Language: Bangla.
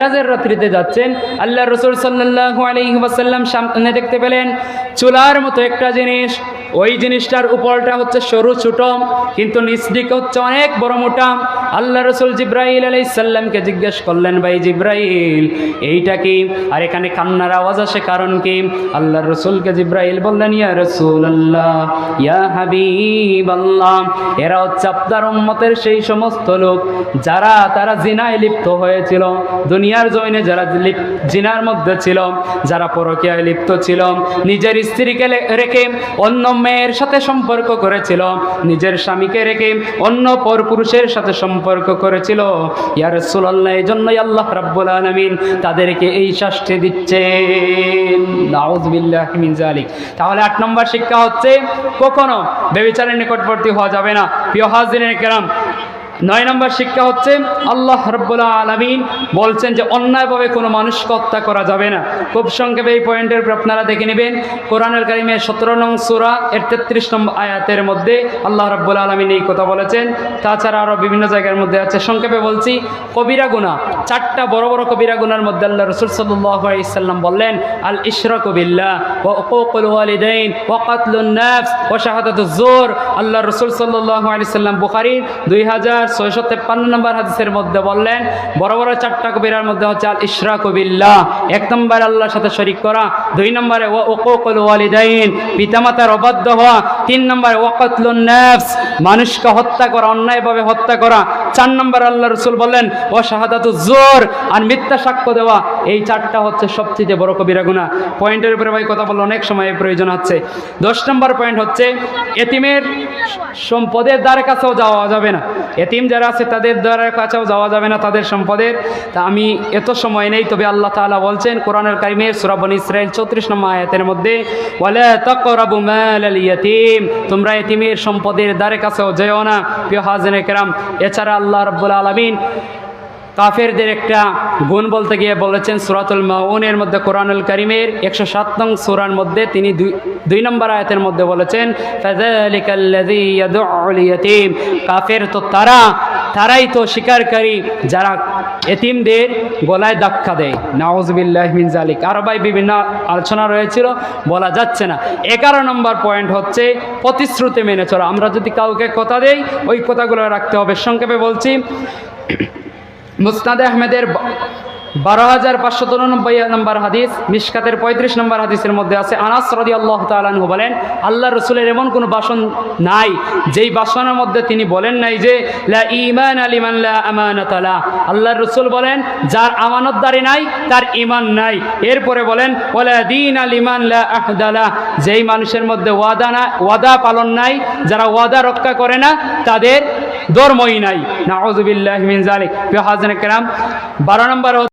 মেরাজের রাত্রিতে যাচ্ছেন, আল্লাহ রাসূল সাল্লাল্লাহু আলাইহি ওয়াসাল্লাম সামনে দেখতে পেলেন চুলার মতো একটা জিনিস। ওই জিনিসটার উপরটা হচ্ছে সরু ছোট, কিন্তু নিচ দিকে হচ্ছে অনেক বড় মোটা। আল্লাহ রাসূল জিব্রাইল আলাইহিস সালামকে জিজ্ঞেস করলেন, ভাই জিব্রাইল এইটা কি? আর এখানে কান্নার আওয়াজ আসে, কারণ কি? আল্লাহ রাসূলকে জিব্রাইল বললেন, ইয়া রাসূলুল্লাহ, ইয়া হাবিবাল্লাহ, এরা হচ্ছে আপনার উম্মতের সেই সমস্ত লোক যারা তারা জিনায় লিপ্ত হয়েছিল, দুনিয়ার জমিনে যারা জিনার মধ্যে ছিল, যারা পরকীয়ায় লিপ্ত ছিল, নিজের স্ত্রীকে রেখে অন্য মেয়ের সাথে সম্পর্ক করেছিল, নিজের স্বামীকে রেখে অন্য পরপুরুষের সাথে সম্পর্ক করেছিল। ইয়া রাসূলুল্লাহ, এই জন্যই আল্লাহ রাব্বুল আলামিন তাদেরকে এই শাস্তি দিচ্ছেন। নাউযুবিল্লাহি মিন যালিক। তাহলে 8 নম্বর শিক্ষা হচ্ছে কখনো ব্যভিচারের নিকটবর্তী হওয়া যাবে না। প্রিয় হাজিরিন কিরাম, 9 নম্বর শিক্ষা হচ্ছে আল্লাহ রাব্বুল আলামিন বলছেন যে অন্যায়ভাবে কোনো মানুষকে হত্যা করা যাবে না। খুব সংক্ষেপে এই পয়েন্টের উপর আপনারা দেখে নেবেন। কোরআনুল কারীমের 17 নং সূরা এর 33 নম্বর আয়াতের মধ্যে আল্লাহ রাব্বুল আলামিন এই কথা বলেছেন। তাছাড়া আরও বিভিন্ন জায়গার মধ্যে আছে। সংক্ষেপে বলছি, কবিরা গুনাহ, 4টা বড় বড় কবিরা গুনার মধ্যে আল্লাহ রাসূল সাল্লাল্লাহু আলাইহি সাল্লাম বললেন, আল ইশরাকু বিল্লাহ ওয়া উকুকুল ওয়ালিদাইন ওয়া কাতলুন নাফস ওয়া শাহাদাতুজ জুর। আল্লাহ রাসূল সাল্লাল্লাহু আলাইহি সাল্লাম বুখারীর 2653 নম্বর হাদিসের মধ্যে বললেন, বড় বড় 4টা কবিরার মধ্যে হচ্ছে আল ইশরাকু বিল্লাহ, 1 নম্বরে আল্লাহর সাথে শরীক করা, 2 নম্বরে ওয়া উকুকুল ওয়ালিদাইন, পিতামাতার অবাধ্য হওয়া, 3 নম্বরে ওয়া কাতলুন নাফস, মানুষকে হত্যা করা, অন্যায়ভাবে হত্যা করা, 4 নম্বরে আল্লাহ রাসূল বললেন ওয়া শাহাদাতুজ জুর, আর মিথ্যা সাক্ষ্য দেওয়া। এই 4টা হচ্ছে সবচেয়ে বড় কবিরা গুনাহ। পয়েন্টের উপরে ভাই কথা বললে অনেক সময় প্রয়োজন হচ্ছে। 10 নম্বর পয়েন্ট হচ্ছে এতিমের সম্পদের দ্বারে কাছেও যাওয়া যাবে না। এতিম যারা আছে তাদের দ্বারা কাছেও যাওয়া যাবে না, তাদের সম্পদের। তা আমি এত সময় নেই, তবে আল্লাহ তাআলা বলছেন কোরআনুল কারীমের সূরা বনী ইসরাঈল 34 নম্বর আয়াতের মধ্যে, ওয়ালা তাকরাবু মালাল ইয়াতীম, তোমরা এতিমের সম্পদের দ্বারে কাছেও যেও না। প্রিয় হাজিরিন কিরাম, এছাড়া আল্লাহ রাব্বুল আলামিন কাফেরদের একটা গুণ বলতে গিয়ে বলেছেন সূরাতুল মাউনের মধ্যে, কোরআনুল কারীমের 107 নং সূরার মধ্যে তিনি 2 নম্বর আয়াতের মধ্যে বলেছেন, ফাযালিকাল্লাযী ইয়াদউল ইয়াতীম, কাফের তো তারাই তো শিকারকারী যারা এতিমদের গলায় ধাক্কা দেয়। নাউযুবিল্লাহি মিন যালিক। আর ভাই বিভিন্ন আলোচনা রয়েছিল, বলা যাচ্ছে না। 11 নম্বর পয়েন্ট হচ্ছে প্রতিশ্রুতি মেনে চলা। আমরা যদি কাউকে কথা দেই, ওই কথাগুলো রাখতে হবে। সংক্ষেপে বলছি, মুসনাদে আহমেদের 12593 নম্বর হাদিস, মিশকাতের 35 নম্বর হাদিসের মধ্যে আছে, আনাস রাদিয়াল্লাহু তাআলা আনহু বলেন, আল্লাহ রাসূলের এমন কোনো বাসন নাই যেই বাসনের মধ্যে তিনি বলেন নাই যে লা ঈমান লিমান লা আমানাতা লা। আল্লাহ রাসূল বলেন যার আমানতদারি নাই তার ঈমান নাই। এরপরে বলেন ওয়ালা দীন লিমান লা আহদা লা, যেই মানুষের মধ্যে ওয়াদা পালন নাই, যারা ওয়াদা রক্ষা করে না, তাদের ধর্মই নাই। নাউযুবিল্লাহি মিন যালিক। প্রিয় হাজিরিন কিরাম, 12 নম্বর